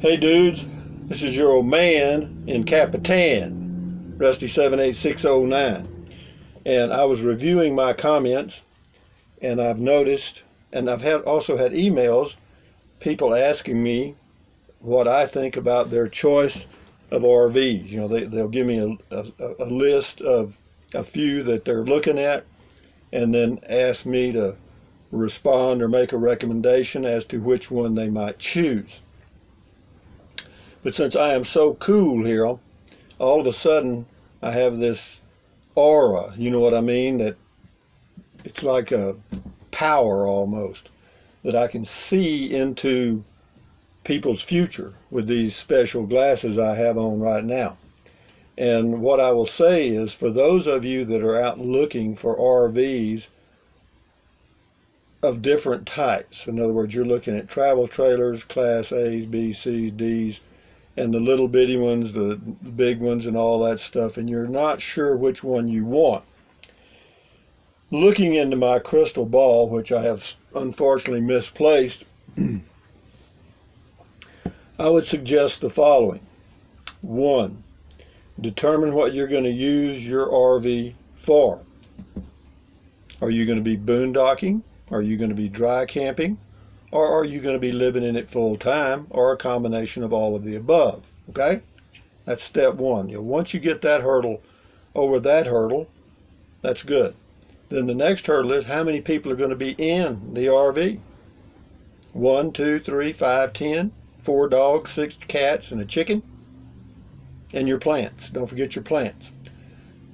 Hey dudes, this is your old man in Capitan, Rusty 78609. And I was reviewing my comments and I've noticed, and I've also had emails, people asking me what I think about their choice of RVs. You know, they'll give me a list of a few that they're looking at and then ask me to respond or make a recommendation as to which one they might choose. But since I am so cool here, all of a sudden I have this aura, you know what I mean? That it's like a power almost, that I can see into people's future with these special glasses I have on right now. And what I will say is, for those of you that are out looking for RVs of different types, in other words, you're looking at travel trailers, Class A's, B's, C's, D's, and the little bitty ones, the big ones, and all that stuff, and you're not sure which one you want. Looking into my crystal ball, which I have unfortunately misplaced, I would suggest the following. 1, determine what you're going to use your RV for. Are you going to be boondocking? Are you going to be dry camping? Or are you going to be living in it full time, or a combination of all of the above? Okay? That's step 1. Once you get that hurdle, over that hurdle, that's good. Then the next hurdle is, how many people are going to be in the RV? 1, 2, 3, 5, 10, 4 dogs, 6 cats, and a chicken, and your plants. Don't forget your plants.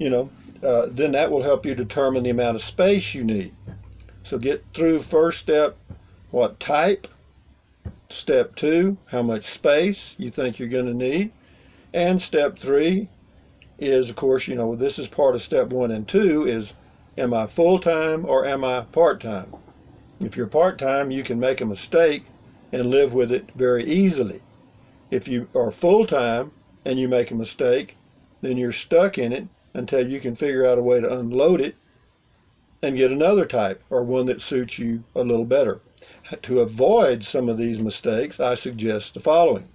Then that will help you determine the amount of space you need. So get through first step, what type? Step 2, how much space you think you're going to need. And step 3 is, of course, this is part of step 1 and 2, is, am I full-time or am I part-time? If you're part-time, you can make a mistake and live with it very easily. If you are full-time and you make a mistake, then you're stuck in it until you can figure out a way to unload it and get another type, or one that suits you a little better. To avoid some of these mistakes, I suggest the following.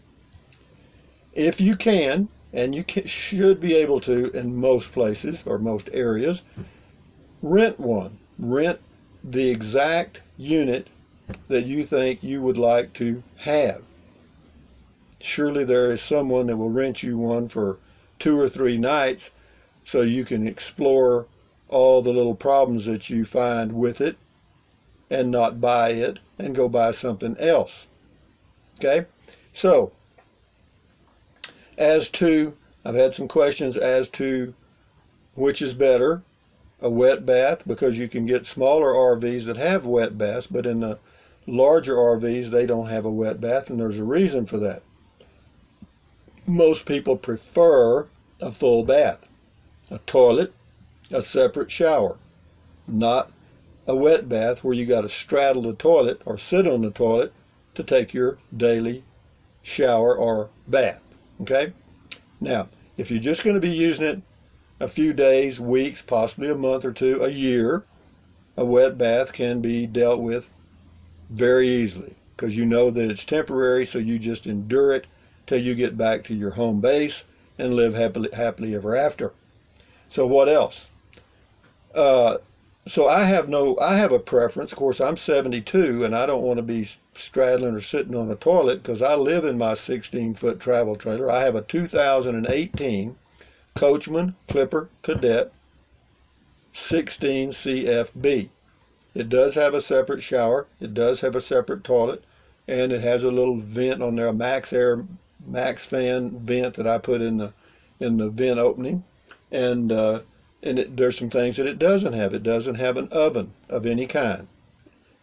If you can, and should be able to in most places or most areas, rent one. Rent the exact unit that you think you would like to have. Surely there is someone that will rent you one for 2 or 3 nights so you can explore all the little problems that you find with it and not buy it and go buy something else. Okay? So, I've had some questions as to which is better, a wet bath, because you can get smaller RVs that have wet baths, but in the larger RVs they don't have a wet bath, and there's a reason for that. Most people prefer a full bath, a toilet, a separate shower, not a wet bath where you got to straddle the toilet or sit on the toilet to take your daily shower or bath. Okay? Now, if you're just going to be using it a few days, weeks, possibly a month or 2, a year, a wet bath can be dealt with very easily, because you know that it's temporary, so you just endure it till you get back to your home base and live happily ever after. So what else? So I have a preference. Of course, I'm 72 and I don't want to be straddling or sitting on a toilet, because I live in my 16-foot travel trailer. I have a 2018 Coachman Clipper Cadet 16 CFB. It does have a separate shower. It does have a separate toilet, and it has a little vent on there, a max fan vent that I put in the vent opening, and there's some things that it doesn't have. It doesn't have an oven of any kind.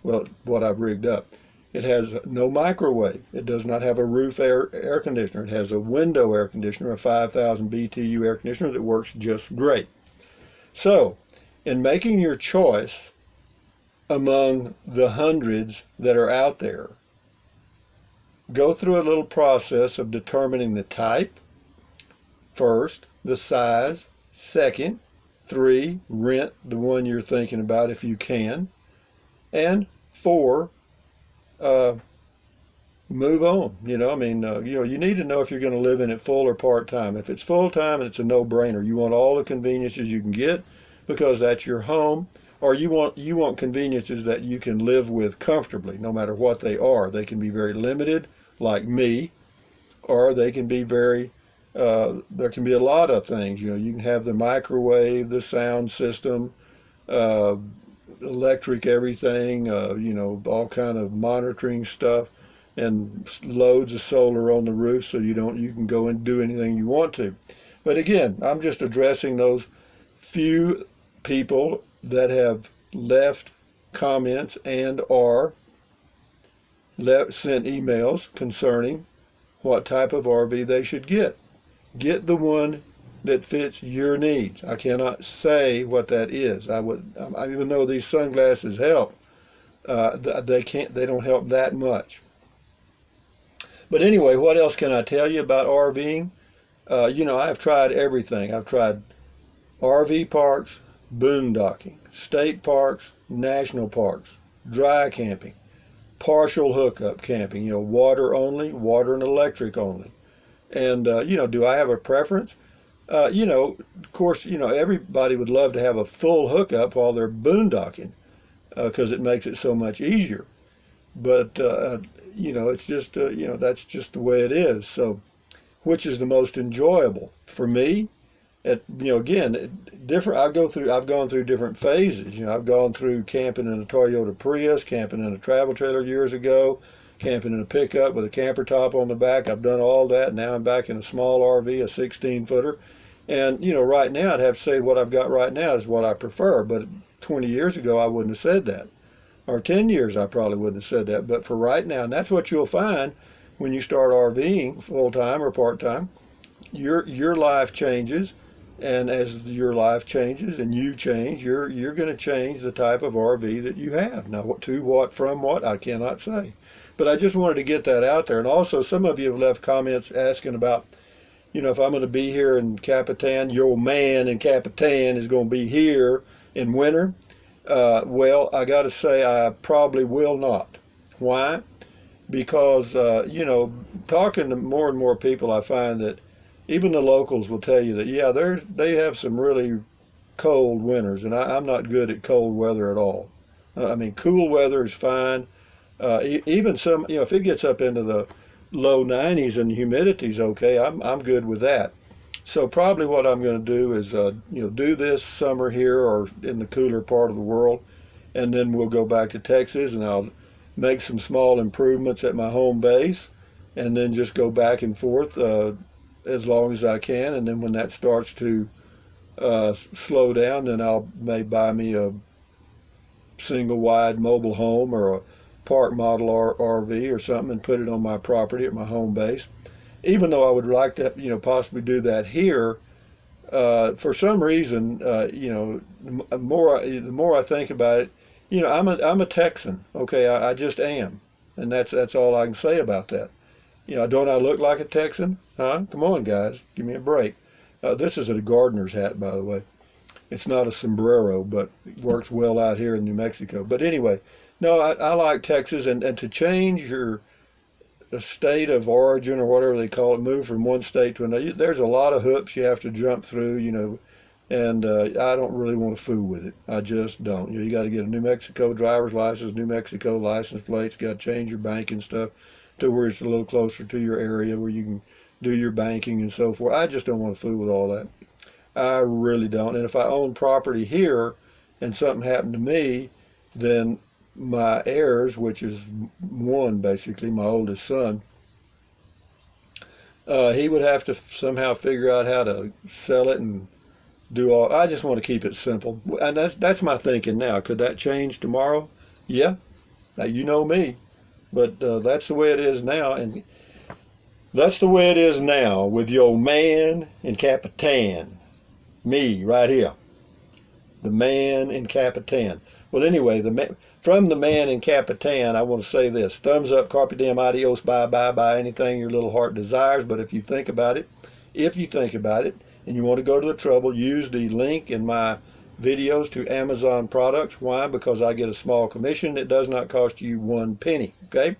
Well, what I've rigged up. It has no microwave. It does not have a roof air conditioner. It has a window air conditioner, a 5,000 BTU air conditioner that works just great. So, in making your choice among the hundreds that are out there, go through a little process of determining the type first, the size second, 3, rent the one you're thinking about if you can, and 4, move on. You need to know if you're going to live in it full or part-time. If it's full-time, it's a no-brainer. You want all the conveniences you can get because that's your home, or you want conveniences that you can live with comfortably, no matter what they are. They can be very limited, like me, or they can be very there can be a lot of things. You can have the microwave, the sound system, uh, electric everything, all kind of monitoring stuff, and loads of solar on the roof, so you can go and do anything you want to. But again, I'm just addressing those few people that have left comments and or sent emails concerning what type of RV they should get. Get the one that fits your needs. I cannot say what that is. Even though these sunglasses help, they don't help that much. But anyway, what else can I tell you about RVing? I've tried everything. I've tried RV parks, boondocking, state parks, national parks, dry camping, partial hookup camping, water only, water and electric only. And, do I have a preference? Of course, everybody would love to have a full hookup while they're boondocking because it makes it so much easier. But, it's just, that's just the way it is. So, which is the most enjoyable? For me, again, different. I've gone through different phases. I've gone through camping in a Toyota Prius, camping in a travel trailer years ago, camping in a pickup with a camper top on the back. I've done all that. Now I'm back in a small RV, a 16-footer. And, right now I'd have to say what I've got right now is what I prefer. But 20 years ago, I wouldn't have said that. Or 10 years, I probably wouldn't have said that. But for right now, and that's what you'll find when you start RVing full-time or part-time, your life changes. And as your life changes and you change, you're going to change the type of RV that you have. Now, what, from what, I cannot say. But I just wanted to get that out there. And also, some of you have left comments asking about, if I'm going to be here in Capitan, your man in Capitan is going to be here in winter. Well, I got to say I probably will not. Why? Because, talking to more and more people, I find that even the locals will tell you that, yeah, they have some really cold winters, and I'm not good at cold weather at all. Cool weather is fine. Even some, if it gets up into the low 90s and humidity's okay, I'm good with that. So probably what I'm going to do is, do this summer here or in the cooler part of the world, and then we'll go back to Texas, and I'll make some small improvements at my home base, and then just go back and forth as long as I can. And then when that starts to slow down, then may buy me a single wide mobile home or a park model RV or something and put it on my property at my home base. Even though I would like to, possibly do that here, for some reason, the more I think about it, I'm a Texan. Okay, I just am, and that's all I can say about that. Don't I look like a Texan? Huh? Come on, guys, give me a break. This is a gardener's hat, by the way. It's not a sombrero, but it works well out here in New Mexico. But anyway, no, I like Texas, and to change your state of origin or whatever they call it, move from one state to another, there's a lot of hoops you have to jump through, and I don't really want to fool with it. I just don't. You got to get a New Mexico driver's license, New Mexico license plates, got to change your banking stuff to where it's a little closer to your area where you can do your banking and so forth. I just don't want to fool with all that. I really don't. And if I own property here and something happened to me, then my heirs, which is one basically, my oldest son, he would have to somehow figure out how to sell it and do all. I just want to keep it simple, and that's my thinking now. Could that change tomorrow? Yeah, now you know me, but that's the way it is now, and that's the way it is now with your man in Capitan, me right here, the man in Capitan. Well, anyway, from the man in Capitan, I want to say this: thumbs up, carpe diem, adios, bye, bye, bye, anything your little heart desires. But if you think about it, and you want to go to the trouble, use the link in my videos to Amazon products. Why? Because I get a small commission. It does not cost you one penny, okay?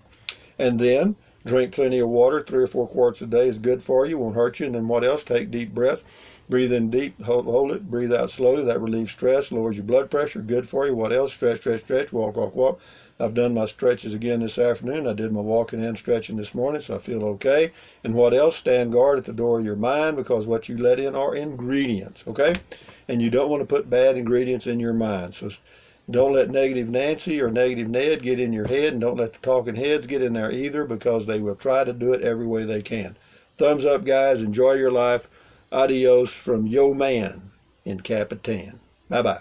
And then Drink plenty of water. 3 or 4 quarts a day is good for you, won't hurt you. And then what else? Take deep breaths. Breathe in deep, hold it, breathe out slowly. That relieves stress, lowers your blood pressure, good for you. What else? Stretch, stretch, stretch, walk, walk, walk. I've done my stretches again this afternoon. I did my walking and stretching this morning, so I feel okay. And what else? Stand guard at the door of your mind, because what you let in are ingredients, okay? And you don't want to put bad ingredients in your mind. So don't let negative Nancy or negative Ned get in your head, and don't let the talking heads get in there either, because they will try to do it every way they can. Thumbs up, guys. Enjoy your life. Adios from Yo Man in Capitan. Bye-bye.